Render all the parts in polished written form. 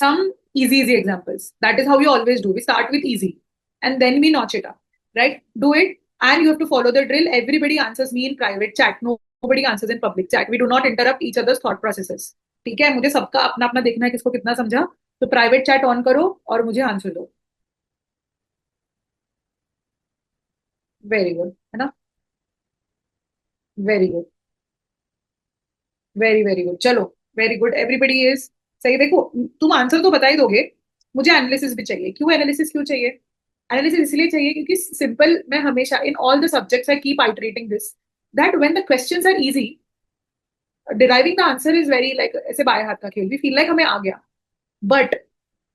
some easy examples. That is how we always do. We start with easy and then we notch it up, right? Do it, and you have to follow the drill. Everybody answers me in private chat. Nobody answers in public chat. We do not interrupt each other's thought processes. ठीक है, मुझे सबका अपना अपना देखना है किसको कितना समझा. तो प्राइवेट चैट ऑन करो और मुझे आंसर दो. वेरी गुड, है ना? Very good, very very good. चलो, वेरी गुड, एवरीबडी इज सही. देखो, तुम आंसर तो बता ही दोगे, मुझे एनालिसिस भी चाहिए. क्यों एनालिसिस क्यों चाहिए? एनालिसिस इसलिए चाहिए क्योंकि सिंपल, मैं हमेशा in all the subjects I keep iterating this, that when the questions are easy, deriving the answer is very like ऐसे बाएं हाथ का खेल. वी फील लाइक हमें आ गया, but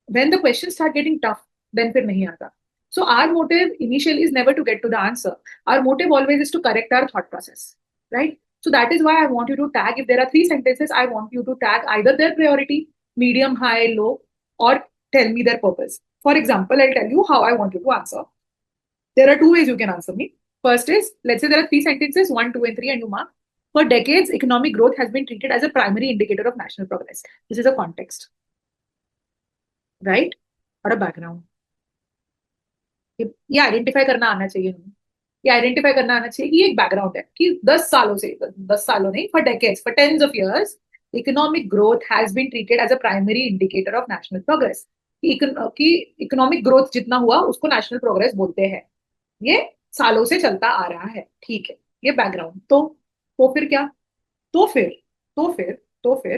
when the questions start getting tough, then फिर नहीं आता. So our motive initially is never to get to the answer. Our motive always is to correct our thought process, right? So that is why I want you to tag, if there are 3 sentences, I want you to tag either their priority, medium, high, low, or tell me their purpose. For example, I'll tell you how I want you to answer. There are 2 ways you can answer me. First is, let's say there are 3 sentences, 1, 2, and 3, and you mark. For decades, economic growth has been treated as a primary indicator of national progress. This is a context, right? और a background. ये identify करना आना चाहिए हमें. ये identify करना आना चाहिए कि ये एक बैकग्राउंड है कि 10 सालों से, 10 सालों नहीं, for decades, for tens of years, economic growth has been treated as a primary indicator of national progress. कि इकोनॉमिक ग्रोथ जितना हुआ उसको नेशनल प्रोग्रेस बोलते हैं. ये सालों से चलता आ रहा है, ठीक है. ये बैकग्राउंड. तो फिर क्या? तो फिर तो फिर तो फिर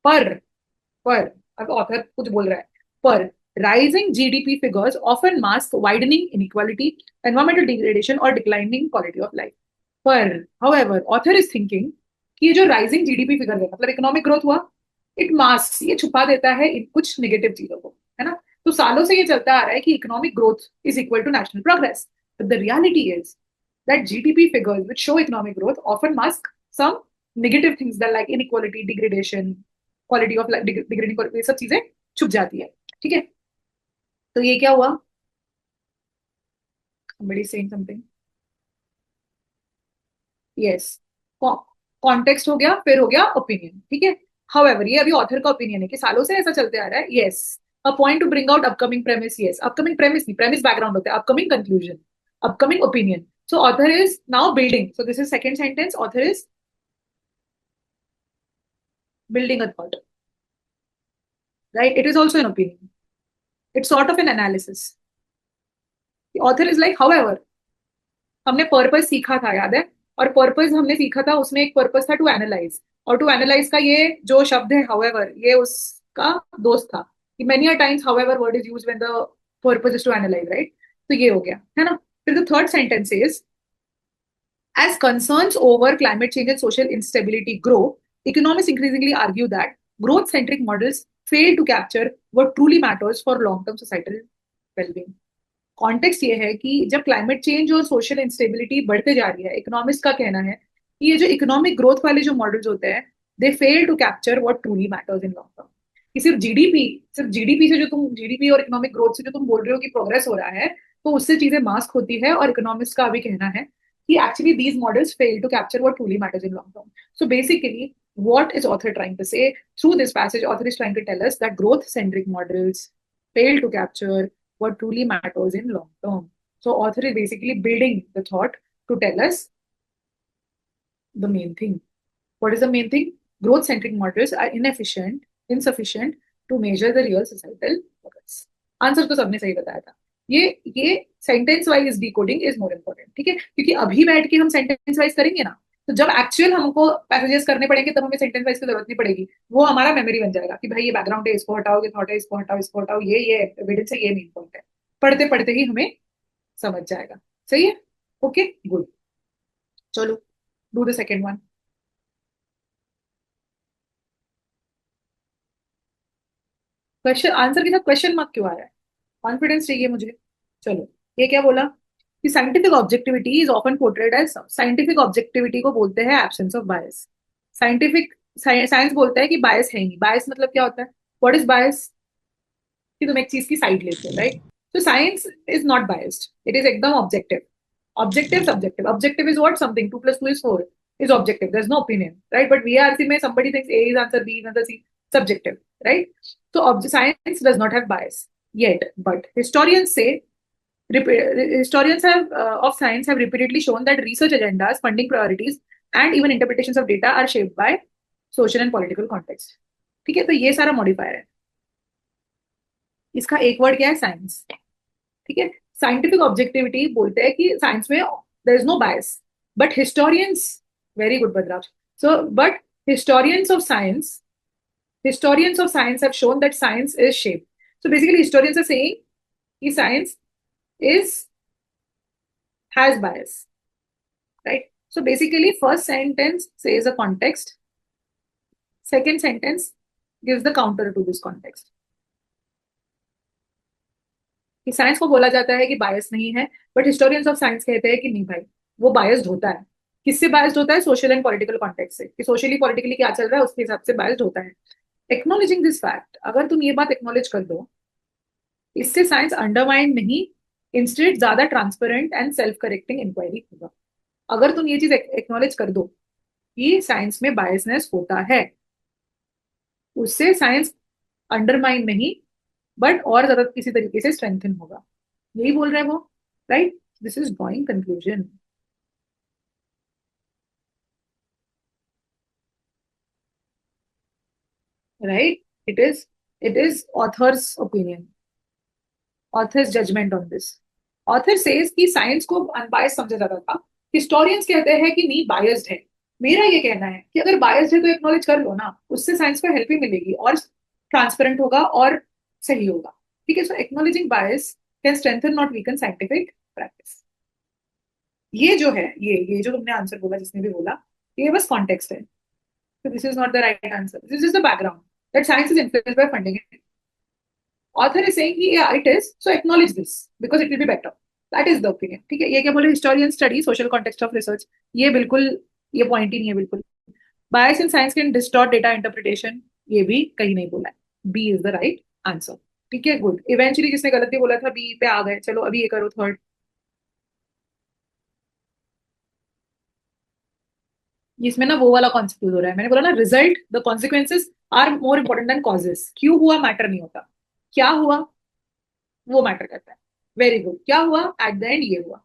पर पर अब ऑथर कुछ बोल रहा है. पर rising GDP figures often mask widening inequality, environmental degradation, or declining quality of life. पर however, author is thinking कि ये जो rising GDP figure है, मतलब economic growth हुआ, it masks, ये छुपा देता है इन कुछ negative चीजों को, है ना? तो सालों से ये चलता आ रहा है कि economic growth is equal to national progress. But the reality is that GDP figures which show economic growth often mask some negative things that like inequality, degradation, quality of life, degrading, ये सब चीजें छुप जाती है. ठीक है, तो ये क्या हुआ? somebody saying something. Yes, context हो गया, फिर हो गया ओपिनियन. ठीक है. हाउएवर, ये अभी ऑथर का ओपिनियन है कि सालों से ऐसा चलते आ रहा है. Yes, a point two bring out upcoming premise. Yes, upcoming premise नहीं, प्रेमिस बैकग्राउंड होता है. Upcoming conclusion, upcoming opinion. So author is now building. So this is second sentence. Author is building a thought, right? It is also an opinion. It's sort of an analysis. The author is like, however, हमने purpose सीखा था, याद है? और purpose हमने सीखा था, उसमें एक पर्पस था टू एनालाइज. और टू एनालाइज का ये जो शब्द है हाउएवर, ये उसका दोस्त था. कि many a times however word is used when the purpose is to analyse, right? तो ये हो गया, है ना? फिर the third sentence is, as concerns over climate change and social instability grow, economists increasingly argue that growth-centric models fail to capture what truly matters for long-term societal well-being. Context ये है कि जब क्लाइमेट चेंज और social instability बढ़ते जा रही है, economist का कहना है कि ये जो इकोनॉमिक ग्रोथ वाले जो मॉडल्स होते हैं, they fail to capture what truly matters in long term. कि सिर्फ जीडीपी से जो तुम, जीडीपी और इकोनॉमिक ग्रोथ से जो तुम बोल रहे हो कि प्रोग्रेस हो रहा है, तो उससे चीजें मास्क होती है. और इकोनॉमिस्ट का अभी कहना है कि actually these models fail to capture what truly matters in long term. So basically, what is author trying to say through this passage? Author is trying to tell us that growth-centric models fail to capture what truly matters in long term. So author is basically building the thought to tell us the main thing. What is the main thing? Growth-centric models are insufficient to measure the real societal progress. Answer तो सबने सही बताया था. ये sentence wise decoding is more important. ठीक है, क्योंकि अभी बैठ के हम सेंटेंस वाइज करेंगे ना, तो जब एक्चुअल हमको पैसेजेस करने पड़ेंगे तब हमें सेंटेंस वाइज की जरूरत नहीं पड़ेगी. वो हमारा मेमोरी बन जाएगा कि भाई ये बैकग्राउंड है, इसको हटाओ, ये थॉट है, इसको हटाओ, इसको हटाओ, ये एविडेंस है, ये मेन पॉइंट है. पढ़ते पढ़ते ही हमें समझ जाएगा. सही है? Okay, good. चलो, do the second one. Question answer के साथ क्वेश्चन मार्क क्यों आ रहा है? कॉन्फिडेंस चाहिए मुझे. चलो, ये क्या बोला कि scientific objectivity is often portrayed as, scientific objectivity को बोलते हैं absence of bias. Scientific science बोलता है कि बायस है ही नहीं. बायस मतलब क्या होता है? व्हाट इज बायस? कि तुम एक चीज की साइड लेते हो, राइट? तो science is not biased, it is एकदम objective. Objective subjective. Objective is what? Something 2 + 2 is 4 is objective. There's no opinion, right? But VRC में somebody thinks A is answer, B is answer, C. Subjective, right? So science does not have bias yet, but historians say historians of science have repeatedly shown that research agendas, funding priorities, and even interpretations of data are shaped by social and political context. ठीक है, तो ये सारा modifier है. इसका एक word क्या है? साइंस. ठीक है, साइंटिफिक ऑब्जेक्टिविटी बोलते हैं कि साइंस में there is no bias, but historians, very good बदराज. So but historians of science historians of science have shown that science is shaped. So basically historians are saying that science is has bias, right? So basically first sentence says a context, second sentence gives the counter to this context. कि science को बोला जाता है कि बायस नहीं है, but historians of science कहते हैं कि नहीं भाई, वो बायस्ड होता है. किससे बायस्ड होता है? सोशल एंड पॉलिटिकल कॉन्टेक्स्ट से, कि सोशली पॉलिटिकली क्या चल रहा है उसके हिसाब से बायस्ड होता है. एक्नोलेजिंग दिस फैक्ट, अगर तुम ये बात एक्नोलेज कर दो, इससे साइंस अंडरमाइन नहीं, इंस्टेड ज्यादा transparent and self correcting inquiry होगा. अगर तुम ये चीज एक्नोलेज कर दो कि साइंस में बायसनेस होता है, उससे साइंस अंडरमाइन नहीं बट और ज्यादा किसी तरीके से स्ट्रेंथन होगा. यही बोल रहे हैं वो, right? This is drawing conclusion, right? It is author's opinion, author's judgement on this. Author says कि साइंस को अनबायस्ड समझा जाता था, हिस्टोरियंस कहते हैं कि नहीं, बायस्ड है. मेरा ये कहना है कि अगर बायस्ड है तो एक्नॉलेज कर लो ना, उससे साइंस को हेल्प ही मिलेगी और ट्रांसपेरेंट होगा और सही होगा. ठीक है, so acknowledging bias can strengthen not weaken scientific practice. ये जो है, ये जो तुमने आंसर बोला, जिसने भी बोला, ये बस कॉन्टेक्स्ट है. So this is not the right answer. This is the background that science is influenced by funding. Author is saying, yeah, it is. So acknowledge this because it will be better. That is the opinion. ठीक है, ये क्या बोले? Historians study social context of research. ये बिल्कुल, ये point ही नहीं है बिल्कुल. Bias in science can distort data interpretation. ये भी कहीं नहीं बोला है. B is the right answer. ठीक है, गुड. इवेंचुअली जिसने गलती बोला था B पे आ गए. चलो अभी ये करो थर्ड. इसमें ना वो वाला कॉन्सेप्ट यूज हो रहा है. मैंने बोला ना, result, the consequences are more important than causes. क्यों हुआ मैटर नहीं होता, क्या हुआ वो मैटर करता है. Very good. क्या हुआ एट द एंड? ये हुआ.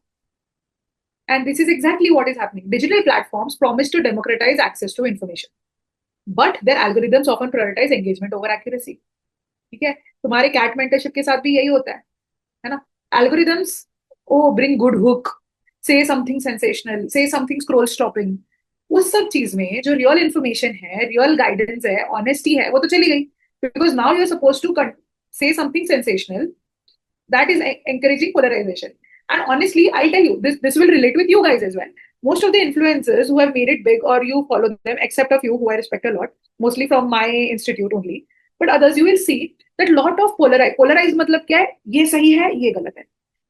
And this is exactly what is happening. Digital platforms promise to democratise access to information, but their algorithms often prioritise engagement over accuracy. ठीक है, तुम्हारे कैट मेंटरशिप के साथ भी यही होता है ना? Algorithms, oh bring good hook, say something sensational, say something scroll stopping. उस सब चीज में जो रियल इन्फॉर्मेशन है, रियल गाइडेंस है, ऑनेस्टी है, वो तो चली गई. Because now you are suppose to say something sensational that is encouraging polarization. And honestly, I'll tell you, this will relate with you guys as well. Most of the influencers who have made it big, or you follow them, except a few who I respect a lot, mostly from my institute only, but others you will see that lot of polarize मतलब क्या है? ये सही है, ये गलत है.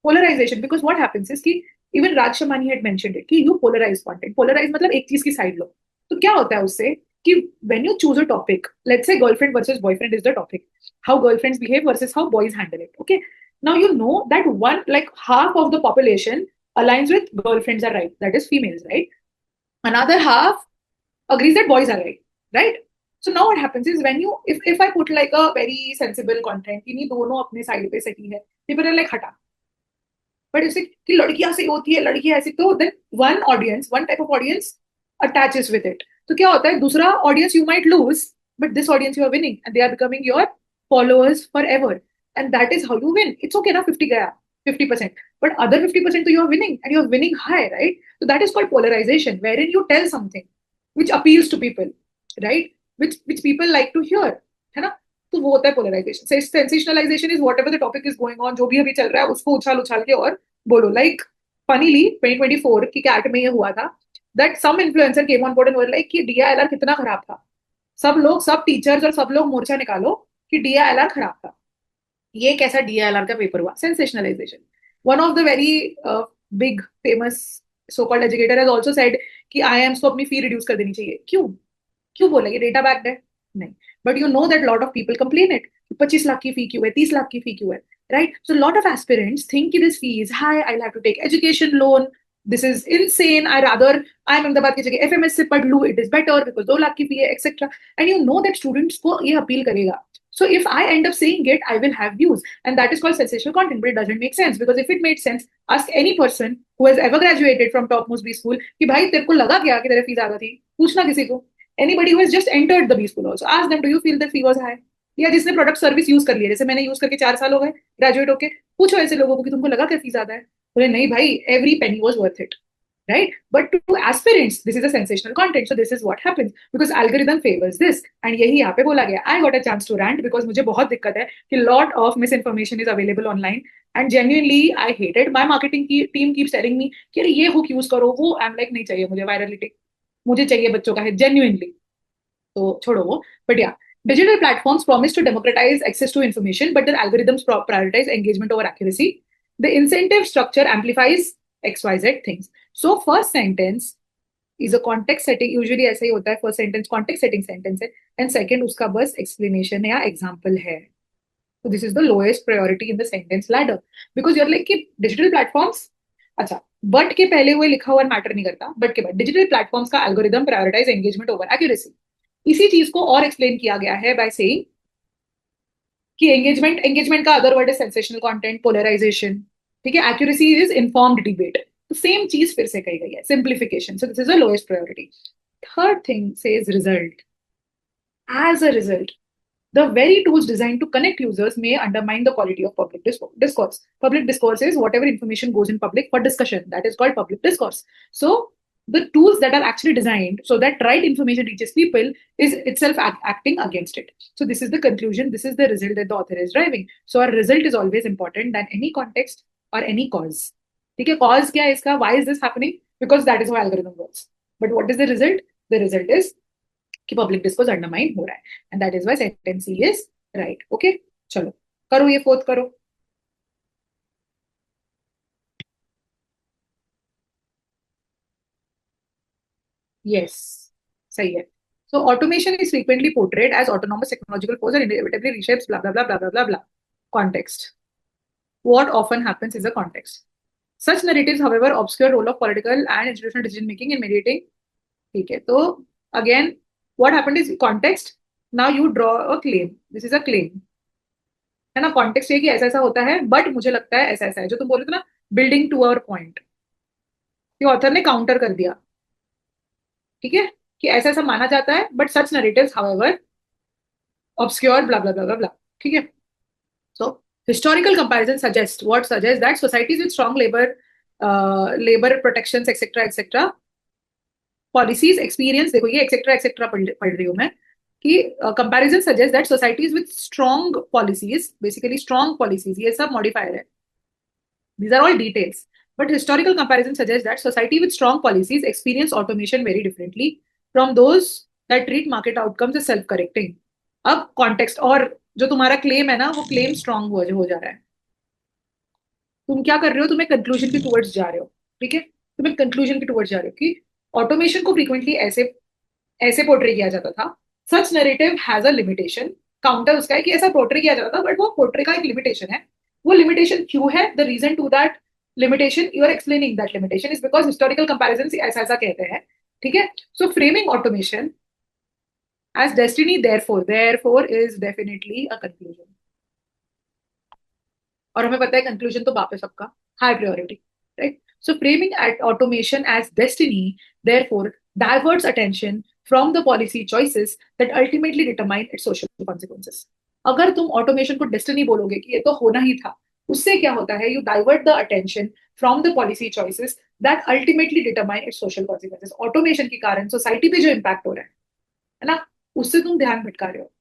Polarization, because what happens is कि even Raj Shamani had mentioned it कि you polarize content. Polarize मतलब एक चीज की साइड लो. तो क्या होता है उससे कि when you choose a topic, let's say girlfriend versus boyfriend is the topic, how girlfriends behave versus how boys handle it. Okay, now you know that one, like half of the population aligns with girlfriends are right, that is females, right? Another half agrees that boys are right, right? So now what happens is when you, if I put like a very sensible content कि नहीं दोनों अपने side पे सही है, people are like हटा. But इससे कि लड़कियां सही होती है, लड़कियां ऐसी, तो then one audience, one type of audience attaches with it. तो क्या होता है, दूसरा audience you might lose, but this audience you are winning and they are becoming your followers for ever. And that is how you win. It's okay ना, 50 गया, 50%, but other 50% तो you are winning and you are winning high, right? तो that is called polarization, where in you tell something which appeals to people, right? Which people like to hear, है ना? तो वो होता है polarization. Sensationalization is whatever the topic is going on, जो भी अभी चल रहा है उसको उछाल उछाल के और बोलो. लाइक फनीली 2024 की कैट में ये हुआ था that some influencer came on board and were like कि डीआईएलआर कितना खराब था. सब लोग, सब टीचर्स और सब लोग मोर्चा निकालो कि डीआईएलआर खराब था. ये कैसा डीआईएलआर का पेपर हुआ? Sensationalization. One of the very big famous so called educator has also said कि आईआईएम्स को अपनी फी रिड्यूस कर देनी चाहिए. क्यों? क्यों बोला? ये डेटा बैक्ड है? नहीं. But you know that lot of people complain it. 25 lakh की फी क्यों है, 30 लाख की फी क्यों है, right? So a lot of aspirants think this fee is high, I'll have to take education loan, this is insane, I rather I'm Ahmedabad की जगह FMS से पढ़ लूँ, it is better because 2 lakh की फी है, etc. And you know that students को ये appeal करेगा. So if I end up saying it, I will have views. And that is called sensational content, but it doesn't make sense. Because if it made sense, ask any person who has ever graduated from topmost B school कि भाई तेरे को लगा क्या कि तेरे फी ज्यादा थी? पूछना किसी को. Anybody who has just entered the B school also. Ask them, do you feel the fee was high? या जिसने प्रोडक्ट सर्विस यूज कर लिया, जैसे मैंने यूज करके 4 साल हो गए ग्रेजुएट होके, पूछो ऐसे लोगों को कि तुमको लगा क्या फी ज्यादा है? बोले नहीं भाई, every penny was worth it. Right? But to aspirants, this is a sensational content. So this is what happens because algorithm favors this. And यही यहाँ पे बोला गया. I got a chance to rant because मुझे बहुत दिक्कत है कि lot of misinformation is available online and genuinely I hate it. My marketing team keeps telling me कि अरे ये hook use करो वो. I'm like नहीं चाहिए मुझे virality. मुझे चाहिए बच्चों का है genuinely. तो छोड़ो वो. But yeah. Digital platforms promise to democratize access to information, but their algorithms prioritize engagement over accuracy. The incentive structure amplifies XYZ things. So first sentence is a context setting. Usually ऐसा ही होता है. First sentence context setting sentence है, and second उसका बस explanation है या example है. So this is the lowest priority in the sentence ladder because you're like कि digital platforms. अच्छा, but के पहले हुए लिखा हुआ मैटर नहीं करता. but के बाद digital platforms का algorithm prioritize engagement over accuracy. इसी चीज को और एक्सप्लेन किया गया है बाय सेइंग कि एंगेजमेंट का अदर वर्ड है सेंसेशनल कंटेंट, पोलराइजेशन. ठीक है, एक्यूरेसी इज इन्फॉर्म्ड डिबेट. तो सेम चीज फिर से कही गई है, simplification. So this is the lowest priority. Third thing says result. As a result, the very tools designed to connect users may undermine the quality of public discourse. Public discourse is whatever information goes in public for discussion. That is called public discourse. So the tools that are actually designed so that right information reaches people is itself acting against it. So this is the conclusion. This is the result that the author is driving. So our result is always important than any context or any cause. ठीक है, cause क्या है इसका? Why is this happening? Because that is how algorithm works. But what is the result? The result is कि public discourse undermine हो रहा है and that is why sentence C is right. Okay, चलो करो ये फोर्थ करो. Yes, सही है. So automation is frequently portrayed as autonomous technological force and inevitably reshapes blah blah blah blah blah blah blah. Context. What often happens is a context. Such narratives, however, obscure role of political and institutional decision making in mediating. ठीक है, तो again what happened is context. Now you draw a claim. This is a claim. है ना. Context ये कि ऐसा ऐसा होता है बट मुझे लगता है ऐसा ऐसा है. जो तुम बोल रहे थे ना, बिल्डिंग टू अवर पॉइंट, कि ऑथर ने काउंटर कर दिया. ठीक है, कि ऐसा ऐसा माना जाता है but such narratives however obscure blah blah blah blah. ठीक है. So historical comparison suggest that societies with strong labour protection etcetera etcetera policies experience. देखो ये एक्सेट्रा एक्सेट्रा पढ़ रही हूँ मैं कि comparison suggest that societies with strong policies, basically strong policies, ये सब मॉडिफायर है. These are all details. But historical comparison suggests that society with strong policies experience automation very differently from those that treat market outcomes as self-correcting. अब context और जो तुम्हारा claim है ना, वो claim strong हो जा रहा है. तुम क्या कर रहे हो? तुम एक conclusion के towards जा रहे हो. ठीक है, तुम एक conclusion के towards जा रहे हो कि automation को frequently ऐसे portray किया जाता था. Such narrative has a limitation. Counter उसका है कि ऐसा portray किया जाता था, but वो portray का एक limitation है. वो लिमिटेशन क्यों है? The reason to that limitation you are explaining that limitation is because historical comparison ऐसा ऐसा कहते हैं. ठीक है, so framing automation as destiny therefore is definitely a conclusion. और हमें पता है कंक्लूजन तो बाप है सबका, high priority. Right. So framing automation as destiny therefore diverts attention from the policy choices that ultimately determine its social consequences. अगर तुम ऑटोमेशन को डेस्टिनी बोलोगे कि ये तो होना ही था, उससे क्या होता है? You divert the attention from the policy choices that ultimately determine its social consequences. Automation के कारण सोसाइटी पे जो इम्पैक्ट हो रहा है ना, उससे तुम ध्यान भटका रहे हो.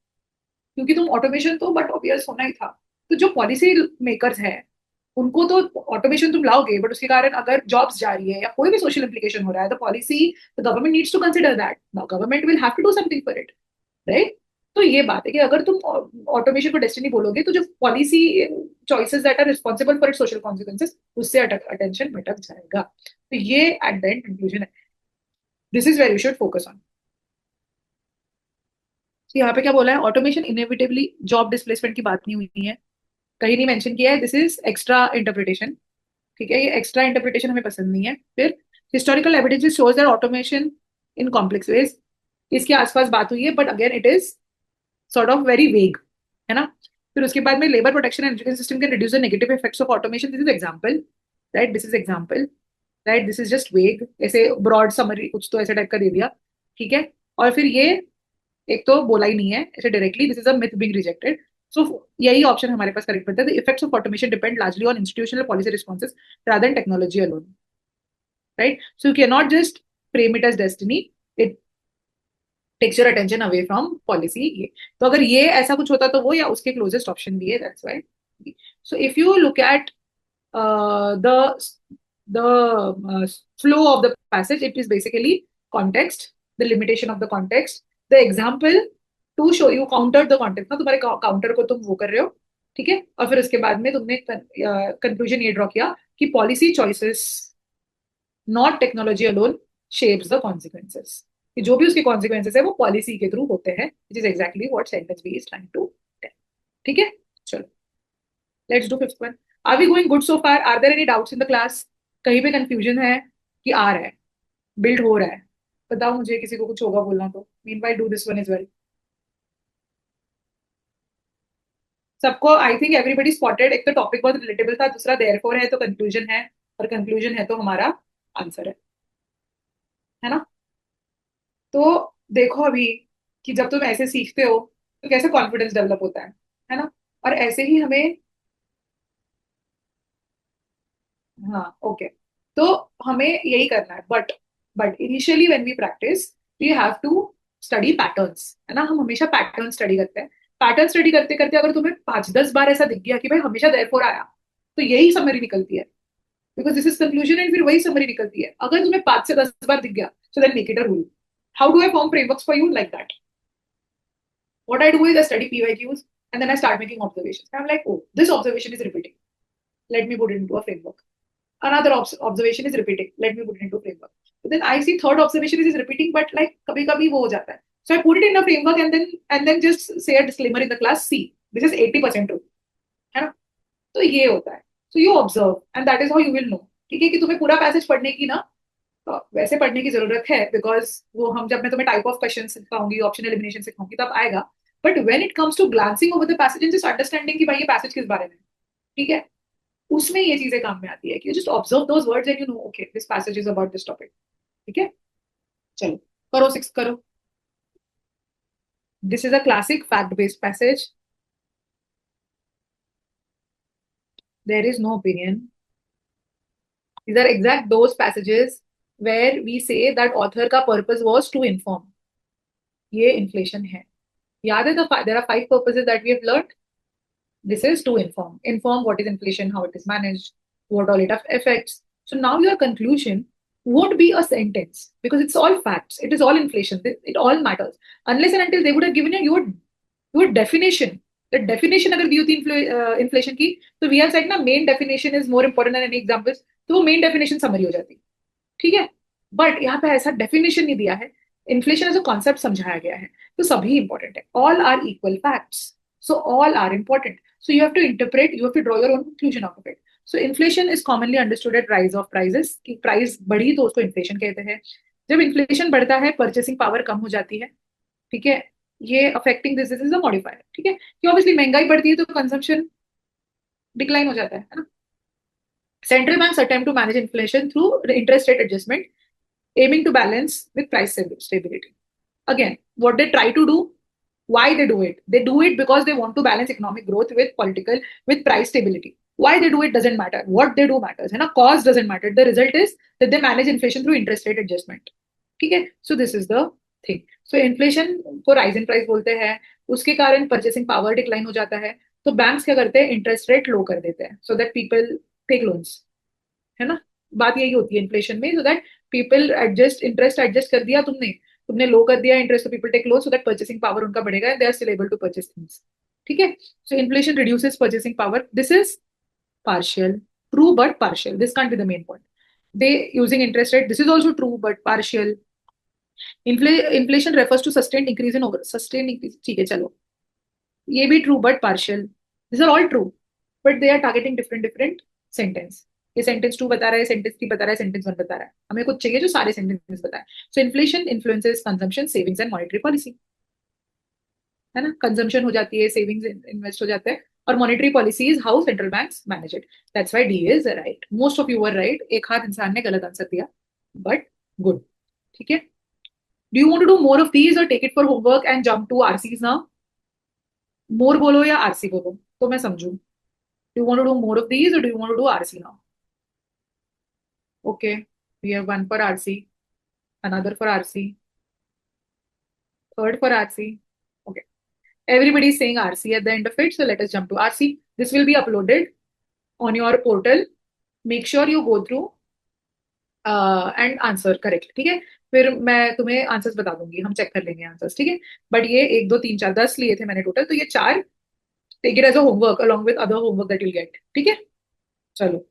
क्योंकि तुम ऑटोमेशन तो बट ऑब्वियस होना ही था. तो जो पॉलिसी मेकर्स हैं उनको तो ऑटोमेशन तुम लाओगे, बट उसके कारण अगर जॉब्स जा रही है या कोई भी सोशल इम्प्लीकेशन हो रहा है, the policy the government needs to consider that. Government will have to do something for it. Right. तो ये बात है कि अगर तुम ऑटोमेशन को डेस्टिनी बोलोगे तो जो policy choices that are responsible for it social consequences, उससे अटेंशन भटक जाएगा. तो ये एट द एंड कंक्लूजन है. This is where you should focus on. यहाँ पे क्या बोला है? ऑटोमेशन इनएविटेबली जॉब डिस्प्लेसमेंट की बात नहीं हुई है, कहीं नहीं मेंशन किया है. This is extra interpretation. ठीक है, ये एक्स्ट्रा इंटरप्रिटेशन हमें पसंद नहीं है. फिर historical evidence shows that automation in complex ways, इसके आसपास बात हुई है, but again it is sort of very vague. है ना। फिर उसके बाद में labour protection and education system can reduce the negative effects of automation, this is example, right, this is example, right, this is just वेग, ऐसे broad summary कुछ तो ऐसे टाइप का दे दिया, ठीक है। और फिर ये एक तो बोला ही नहीं है ऐसे directly, this is a myth being rejected. So यही ऑप्शन हमारे पास करेक्ट बनता है, the effects of automation depend largely on institutional policy responses rather than technology alone, right. So you can not just frame it as destiny, it takes your attention away from policy. ये तो अगर ये ऐसा कुछ होता तो वो या उसके क्लोजेस्ट ऑप्शन भी है, that's why. So if you look at the flow of the passage, it is basically context, the limitation of the context, the example to show you counter the context ना, तुम्हारे counter को तुम वो कर रहे हो, ठीक है। और फिर उसके बाद में तुमने कंक्लूजन ये ड्रॉ किया कि policy choices not technology alone shapes the consequences, कि जो भी उसके कॉन्सिक्वेंसेस है वो पॉलिसी के थ्रू होते हैं, which is exactly what sentence B is trying to tell, ठीक है। चलो let's do fifth one. Are we going good so far, are there any doubts in the class, कहीं पे कंफ्यूजन है कि आ रहा है, बिल्ड हो रहा है, बताओ मुझे, किसी को कुछ होगा बोलना तो, mean by do this one is well. सबको आई थिंक एवरीबडी स्पॉटेड, एक तो टॉपिक बहुत रिलेटेबल था, दूसरा देयरफॉर है तो कंक्लूजन है, और कंक्लूजन है तो हमारा आंसर है ना। तो देखो अभी कि जब तुम ऐसे सीखते हो तो कैसे कॉन्फिडेंस डेवलप होता है ना। और ऐसे ही हमें, हाँ ओके, तो हमें यही करना है, but initially when we practice we have to study patterns, है ना। हम हमेशा पैटर्न स्टडी करते हैं, पैटर्न स्टडी करते करते अगर तुम्हें 5-10 बार ऐसा दिख गया कि भाई हमेशा देयरफॉर आया, तो यही समरी निकलती है, because this is conclusion, and फिर वही समरी निकलती है। अगर तुम्हें 5 से 10 बार दिख गया, so then make it a rule. How do I form frameworks for you like that? What I do is I study PYQs and then I start making observations. I'm like, oh, this observation is repeating. Let me put it into a framework. Another observation is repeating. Let me put it into a framework. But then I see third observation is repeating, but like कभी कभी वो हो जाता है. So I put it in a framework and then just say a disclaimer in the class. See, this is 80% true. है ना? तो ये होता है. So you observe and that is how you will know. ठीक है कि तुम्हें पूरा पैसेज पढ़ने की ना, वैसे पढ़ने की जरूरत है, बिकॉज वो हम जब मैं तुम्हें टाइप ऑफ क्वेश्चन सिखाऊंगी, ऑप्शन एलिमिनेशन सिखाऊंगी तब आएगा। But when it comes to glancing over the passage and just understanding कि भाई ये पैसेज किस बारे में है, ठीक है, उसमें ये चीजें काम में आती है कि just observe those words and you know okay this passage is about this topic, ठीक है। चलो करो 6 करो। This is a classic fact based passage, there is no opinion, these are exact those passages where we say that author का purpose was to inform, ये inflation है, याद है। तो there are 5 purposes that we have learned. This is to inform what is inflation, how it is managed, what all it affects. So now your conclusion won't be a sentence because it's all facts, it is all inflation, it all matters, unless and until they would have given you your definition. The definition अगर दी होती inflation की, तो we have said ना main definition is more important than any examples, तो वो main definition summary हो जाती, ठीक है। बट यहाँ पे ऐसा डेफिनेशन नहीं दिया है, इन्फ्लेशन एज अ कॉन्सेप्ट समझाया गया है, तो सभी इंपॉर्टेंट है, all are equal facts, so all are important, so you have to interpret, you have to draw your own conclusion out of it. So inflation is commonly understood at rise of prices, की price बढ़ी तो उसको inflation कहते हैं। जब inflation बढ़ता है purchasing power कम हो जाती है, ठीक है, ये affecting this is a modifier, ठीक है, कि ऑब्वियसली महंगाई बढ़ती है तो कंजम्पशन डिक्लाइन हो जाता है ना। Central banks attempt to manage inflation through interest rate adjustment, aiming to balance with price stability. Again, what they try to do, why they do it? They do it because they want to balance economic growth with price stability. Why they do it doesn't matter. What they do matters. है ना? Cause doesn't matter. The result is that they manage inflation through interest rate adjustment. ठीक है? So this is the thing. So inflation को rise in price बोलते हैं. उसके कारण purchasing power decline हो जाता है. तो banks क्या करते हैं? Interest rate low कर देते हैं. So that people take loans. है ना। बात यही होती है इन्फ्लेशन में, so that people adjust, interest adjust कर दिया तुमने, तुमने लो कर दिया इंटरेस्ट, तो people take low, so that purchasing power उनका बढ़ेगा and they are still able to purchase things, ठीक है। So inflation reduces purchasing power, this is partial, true but partial, this can't be the main point. They using interest rate, this is also true but partial. Inflation refers to sustained increase in over sustained increase, ठीक है चलो, ये भी true but partial, these are all true, but they are targeting different sentence। ये sentence 2 बता रहा है, sentence 3 बता रहा है, सेंटेंस 1 बता रहा है, हमें कुछ चाहिए जो सारे सेंटेंस बताए। सो inflation influences consumption, savings and monetary policy, है ना, कंजम्पशन हो जाती है, सेविंग्स इन्वेस्ट हो जाते हैं, और monetary policy is how central banks manage it. That's why D is right, most of you were right, एक हाथ इंसान ने गलत आंसर दिया, बट गुड। ठीक है, do you want to do more of these or take it for homework and jump to RCs now? More बोलो या आरसी बोलो तो मैं समझू। Do you want to do more of these or do you want to do RC now? Okay, we have one for RC, another for RC, third for RC. Okay. Everybody is saying RC at the end of it. So let us jump to RC. This will be uploaded on your portal. Make sure you go through and answer correct. ठीक है, फिर मैं तुम्हें answers बता दूंगी, हम check कर लेंगे आंसर्स। ठीक है, बट ये 1 2 3 4 10 लिए थे मैंने टोटल, तो ये 4 take it as a homework along with other homework that will get. ठीक है, चलो